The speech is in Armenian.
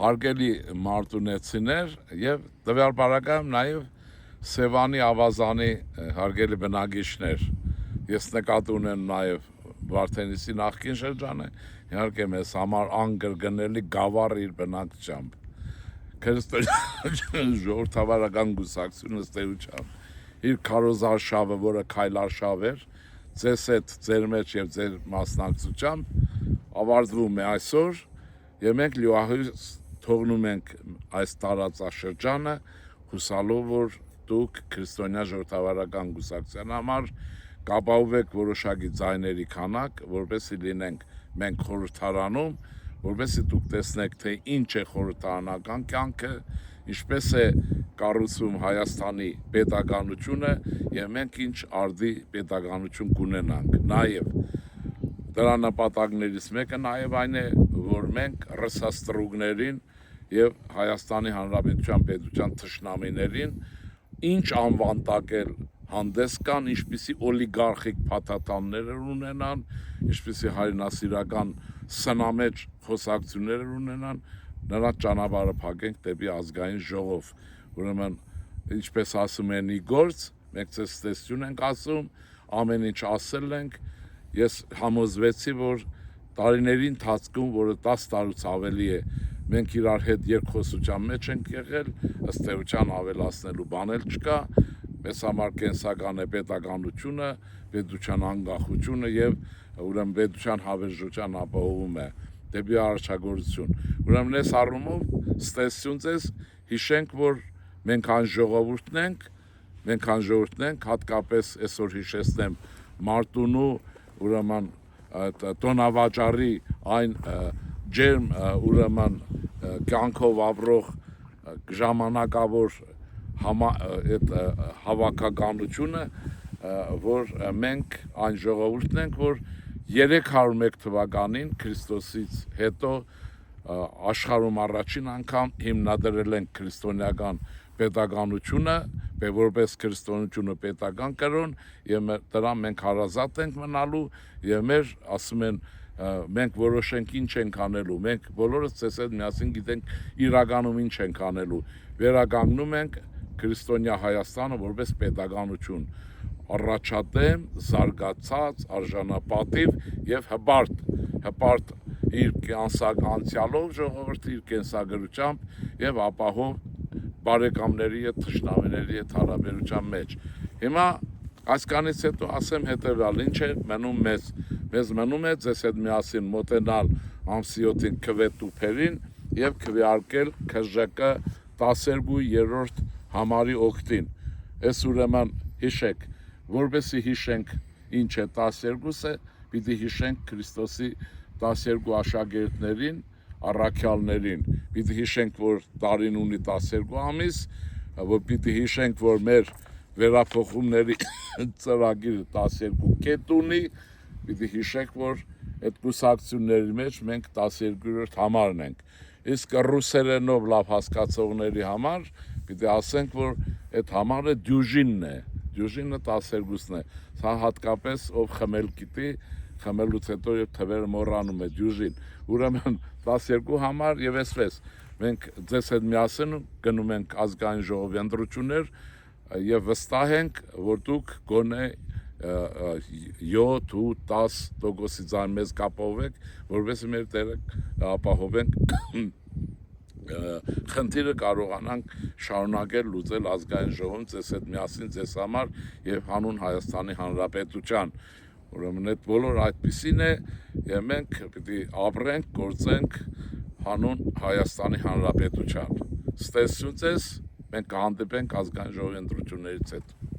հարգելի մարտունեցիներ եւ տվյալ բարակայում նաեւ Սևանի ավազանի հարգելի բնակիչներ։ Ես նկատի ունեմ նաեւ Վարդենիսի նախկին շրջանը, իհարկե մեզ համար անկրկնելի գավառ իր բնակչությամբ։ Քրիստոնյա ժողովրդավարական կուսակցությունը ստերությամբ իր քարոզարշավը, որը քայլարշավ էր, ձեզ հետ, ձեր մեջ եւ ձեր մասնակցությամբ ավարտվում է այսօր, եւ մենք լիահույս թողնում ենք այս տարածաշրջանը, հուսալով, որ դուք քրիստոնյա ժողովրդավարական կուսակցության համար կապահովեք որոշակի ձայների քանակ, որպեսզի լինենք մենք խորհրդարանում, որպեսզի դուք տեսնեք, թե ինչ է խորհրդարանական կյանքը, ինչպես է կառուցվում Հայաստանի պետականությունը եւ մենք ինչ արդի պետականություն կունենանք։ Նաեւ դրա նպատակներից մեկը նաեւ այն է, որ մենք ռսաստրուկներին եւ Հայաստանի Հանրապետության պետության թշնամիներին ինչ անվան տակել հանդես կան, ինչպիսի օլիգարխիկ փաթաթաններ ունենան, ինչպիսի հայրենասիրական սնամեջ խոսակցություններ ունենան, նրանց ճանապարհը փակենք դեպի ազգային ժողով։ Ուրեմն, ինչպես ասում են իգործ, մենք ցես տեսություն ենք ասում, ամեն ինչ ասել ենք, ես համոզվեցի, որ տարիների ընթացքում, որը 10 տարուց ավելի է, մենք իրար հետ երկխոսության մեջ ենք եղել, ըստ էության ավելացնելու բան էլ չկա, մեզ համար կենսական է պետականությունը, պետության անկախությունը եւ ուրեմն պետության հավերժության ապահովում է դեպի առաջագործություն։ Ուրեմն այս առումով ստեսություն ձեզ հիշենք, որ մենք անժողովուրդն ենք, հատկապես այսօր հիշեցնեմ Մարտունու ուրեմն տոնավաճառի այն ջերմ ուրեմն կյանքով ապրող ժամանակավոր հավաքականությունը, որ մենք այն ժողովուրդն ենք, որ 301 թվականին Քրիստոսից հետո աշխարհում առաջին անգամ հիմնադրել ենք քրիստոնեական պետականությունը, որպես քրիստոնեությունը պետական կրոն, եւ դրան մենք հարազատ ենք մնալու, եւ մեր ասում են մենք որոշենք ինչ ենք անելու, մենք բոլորս ցես հետ միասին գիտենք իրականում ինչ ենք անելու, վերականգնում ենք քրիստոնյա Հայաստանը որպես պետականություն, առաջադեմ, զարգացած, արժանապատիվ եւ հպարտ իր անցյալով ժողովրդի իր կենսագրությամբ եւ ապահով բարեկամների եւ թշնամիների հետ հարաբերության մեջ։ Հիմա այսքանից հետո ասեմ հետեւյալ, ինչ է մնում մեզ մնում է ձեզ հետ միասին մոտենալ ամսի 7-ին քվետուփերին եւ քվեարկել ՔԺԿ 12-րդ համարի օգտին։ Այս ուրեմն հիշեք, որովհետեւ հիշենք ինչ է 12-ը, պիտի հիշենք Քրիստոսի 12 աշակերտներին, առաքյալներին, պիտի հիշենք, որ տարին ունի 12 ամիս, որ պիտի հիշենք, որ մեր վերափոխումների ծրագիրը 12 կետ ունի, պիտի հիշենք, որ այդ կուսակցությունների մեջ մենք 12-րդ համարն ենք։ Իսկ ռուսերենով լավ հասկացողների համար պիտի ասենք, որ այդ համարը դյուժինն է, դյուժինը 12-ն է։ Սա հատկապես ով խմել գիտի, խմելուց հետո եւ թվերը մոռանում է դյուժին։ Ուրեմն 12 համար եւ այսպես մենք ձեզ հետ միասին գնում ենք ազգային ժողովի ընտրություններ եւ վստահ ենք, որ դուք գոնե 7-10% ձայն մեզ կապահովեք, որովհետեւ մեր դերը ապահովենք խնդիրը կարողանանք շարունակել լուծել ազգային ժողովում ձեզ հետ միասին ձեզ համար եւ հանուն Հայաստանի Հանրապետության։ Ուրեմն այդ բոլոր այդպիսին է եւ մենք պիտի ապրենք, գործենք հանուն Հայաստանի Հանրապետության։ Ստեսություն ձեզ, մենք կհանդիպենք ազգային ժողովի ընտրություններից հետո։